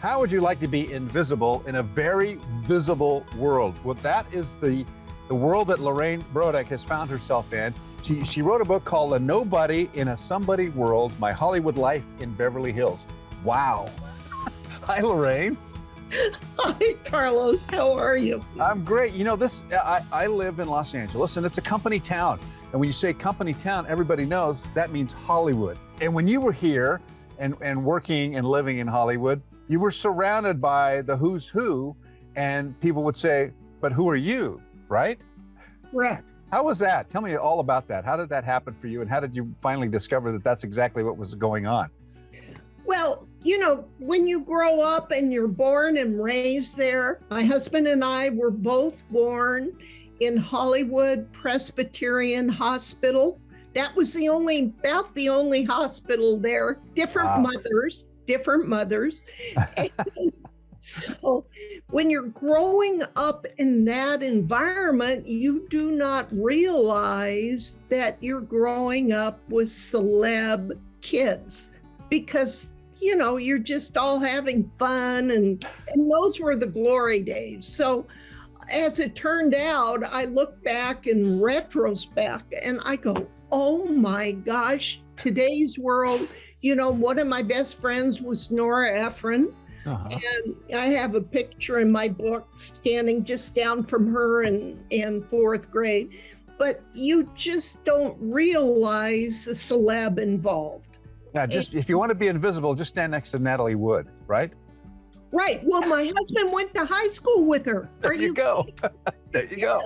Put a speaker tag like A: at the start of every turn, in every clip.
A: How would you like to be invisible in a very visible world? Well, that is the world that Lorraine Brodek has found herself in. She wrote a book called A Nobody in a Somebody World, My Hollywood Life in Beverly Hills. Wow. Hi, Lorraine.
B: Hi, Carlos. How are you?
A: I'm great. You know, I live in Los Angeles, and it's a company town. And when you say company town, everybody knows that means Hollywood. And when you were here and working and living in Hollywood, you were surrounded by the who's who, and people would say, but who are you, right?
B: Correct.
A: How was that? Tell me all about that. How did that happen for you? And how did you finally discover that that's exactly what was going on?
B: Well, you know, when you grow up and you're born and raised there, my husband and I were both born in Hollywood Presbyterian Hospital. That was about the only hospital there. Different mothers. And so when you're growing up in that environment, you do not realize that you're growing up with celeb kids because, you know, you're just all having fun and those were the glory days. So as it turned out, I look back in retrospect and I go, oh my gosh, today's world, you know, one of my best friends was Nora Ephron. And I have a picture in my book standing just down from her in fourth grade. But you just don't realize the celeb involved.
A: Now, if you want to be invisible, just stand next to Natalie Wood, right?
B: Right. Well, my husband went to high school with her.
A: There you go. There you go.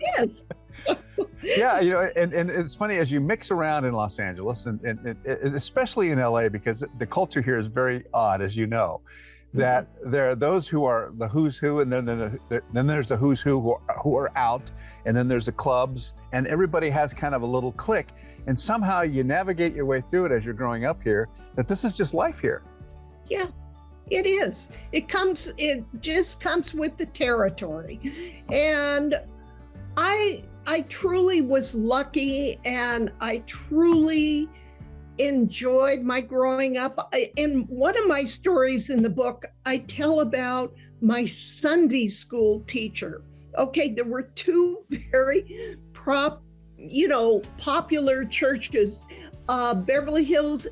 B: Yes.
A: Yeah, you know, and it's funny as you mix around in Los Angeles and especially in LA, because the culture here is very odd, as you know, that there are those who are the who's who, and then there's the who's who are out, and then there's the clubs, and everybody has kind of a little clique, and somehow you navigate your way through it as you're growing up here, that this is just life here.
B: Yeah. It is. It just comes with the territory. And I truly was lucky, and I truly enjoyed my growing up. In one of my stories in the book, I tell about my Sunday school teacher. Okay, there were two very popular churches, Beverly Hills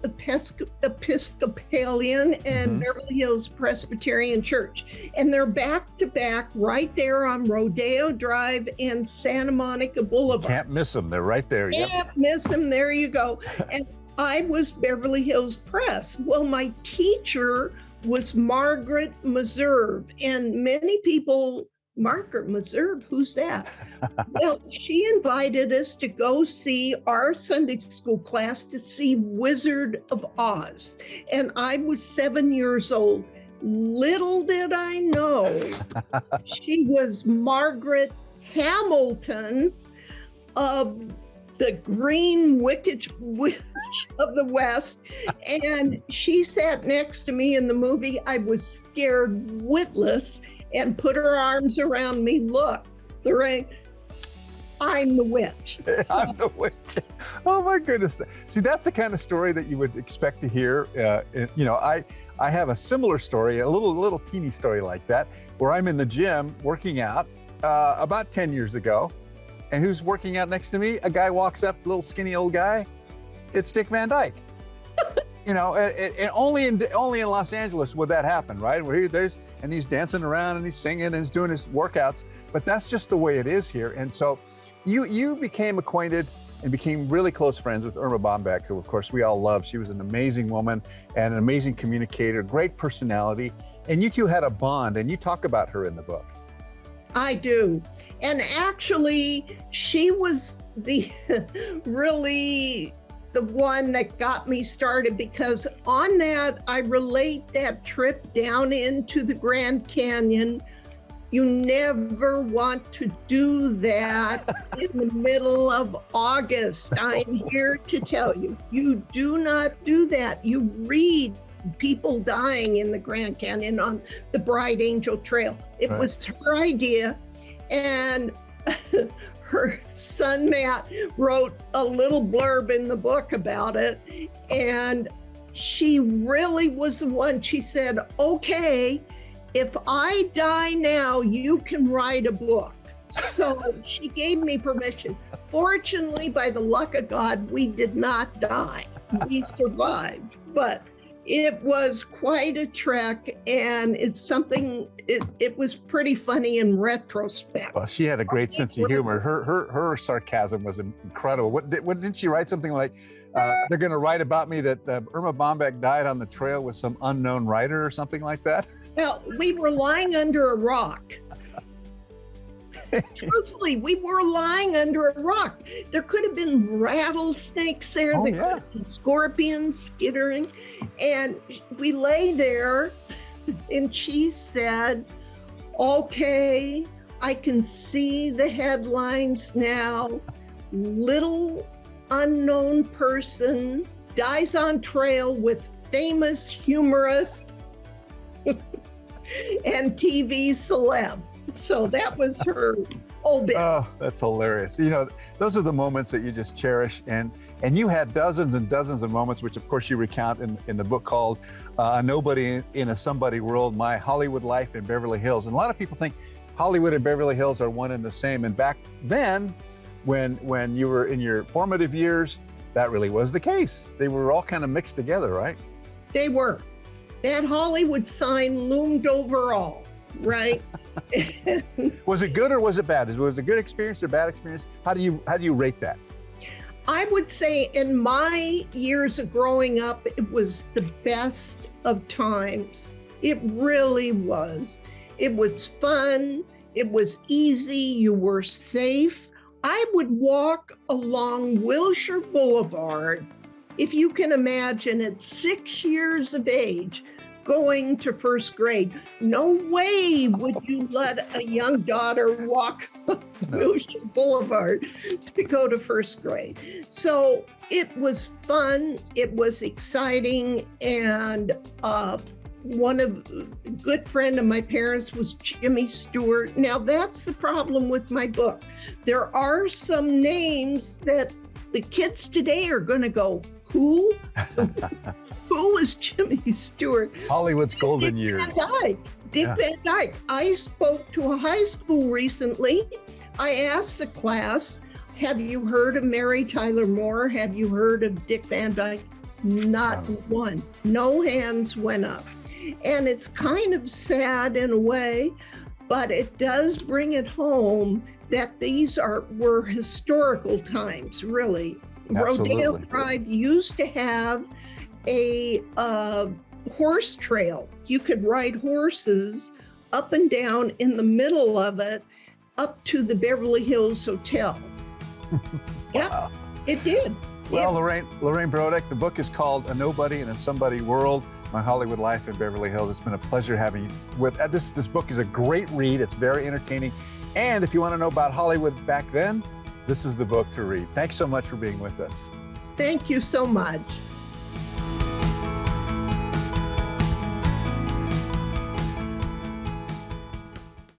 B: Episcopalian and Beverly Hills Presbyterian Church. And they're back to back right there on Rodeo Drive and Santa Monica Boulevard.
A: Can't miss them. They're right there.
B: Can't miss them. There you go. And I was Beverly Hills Press. Well, my teacher was Margaret Meserve. And many people, Margaret Meserve, who's that? Well, she invited us to go see our Sunday school class to see Wizard of Oz. And I was 7 years old. Little did I know, she was Margaret Hamilton of the Green Witch of the West. And she sat next to me in the movie. I was scared witless and put her arms around me. Look, Lorraine, I'm the witch. So.
A: I'm the witch. Oh my goodness. See, that's the kind of story that you would expect to hear. You know, I have a similar story, a little teeny story like that, where I'm in the gym working out about 10 years ago. And who's working out next to me? A guy walks up, little skinny old guy. It's Dick Van Dyke. You know, and only in Los Angeles would that happen, right? Where and he's dancing around and he's singing and he's doing his workouts, but that's just the way it is here. And so you became acquainted and became really close friends with Erma Bombeck, who of course we all love. She was an amazing woman and an amazing communicator, great personality. And you two had a bond, and you talk about her in the book.
B: I do. And actually, she was really the one that got me started, because on that, I relate that trip down into the Grand Canyon. You never want to do that in the middle of August. I'm here to tell you, you do not do that. You read people dying in the Grand Canyon on the Bright Angel Trail. It was her idea, and her son Matt wrote a little blurb in the book about it, and she really was the one. She said, okay, if I die now, you can write a book. So she gave me permission. Fortunately, by the luck of God, we did not die. We survived. But it was quite a trek, and it's something, it was pretty funny in retrospect.
A: Well, she had a great sense of humor. Her sarcasm was incredible. What didn't she write something like, they're going to write about me that Erma Bombeck died on the trail with some unknown writer or something like that?
B: Well, we were lying under a rock. Truthfully, we were lying under a rock. There could have been rattlesnakes there,
A: Oh,
B: there
A: yeah.
B: could have been scorpions skittering. And we lay there, and she said, okay, I can see the headlines now. Little unknown person dies on trail with famous humorist and TV celeb. So that was her obit.
A: Oh, that's hilarious. You know, those are the moments that you just cherish. And you had dozens and dozens of moments, which of course you recount in the book called A Nobody in a Somebody World, My Hollywood Life in Beverly Hills. And a lot of people think Hollywood and Beverly Hills are one and the same. And back then, when you were in your formative years, that really was the case. They were all kind of mixed together, right?
B: They were. That Hollywood sign loomed over all, right?
A: Was it good or was it bad? Was it a good experience or bad experience? How do you rate that?
B: I would say in my years of growing up, it was the best of times. It really was. It was fun. It was easy. You were safe. I would walk along Wilshire Boulevard, if you can imagine, at 6 years of age, going to first grade. No way would you let a young daughter walk Wilshire Boulevard to go to first grade. So it was fun, it was exciting, and a good friend of my parents was Jimmy Stewart. Now that's the problem with my book. There are some names that the kids today are going to go, who? Who is Jimmy Stewart?
A: Hollywood's golden years.
B: Dick Van Dyke. I spoke to a high school recently. I asked the class, have you heard of Mary Tyler Moore? Have you heard of Dick Van Dyke? Not one. No hands went up. And it's kind of sad in a way, but it does bring it home that these were historical times, really.
A: Absolutely.
B: Rodeo Drive used to have a horse trail. You could ride horses up and down in the middle of it up to the Beverly Hills Hotel. Yeah,
A: Wow.
B: It did.
A: Well, Lorraine Brodek, the book is called A Nobody in a Somebody World, My Hollywood Life in Beverly Hills. It's been a pleasure having you with this. This book is a great read. It's very entertaining. And if you want to know about Hollywood back then, this is the book to read. Thanks so much for being with us.
B: Thank you so much.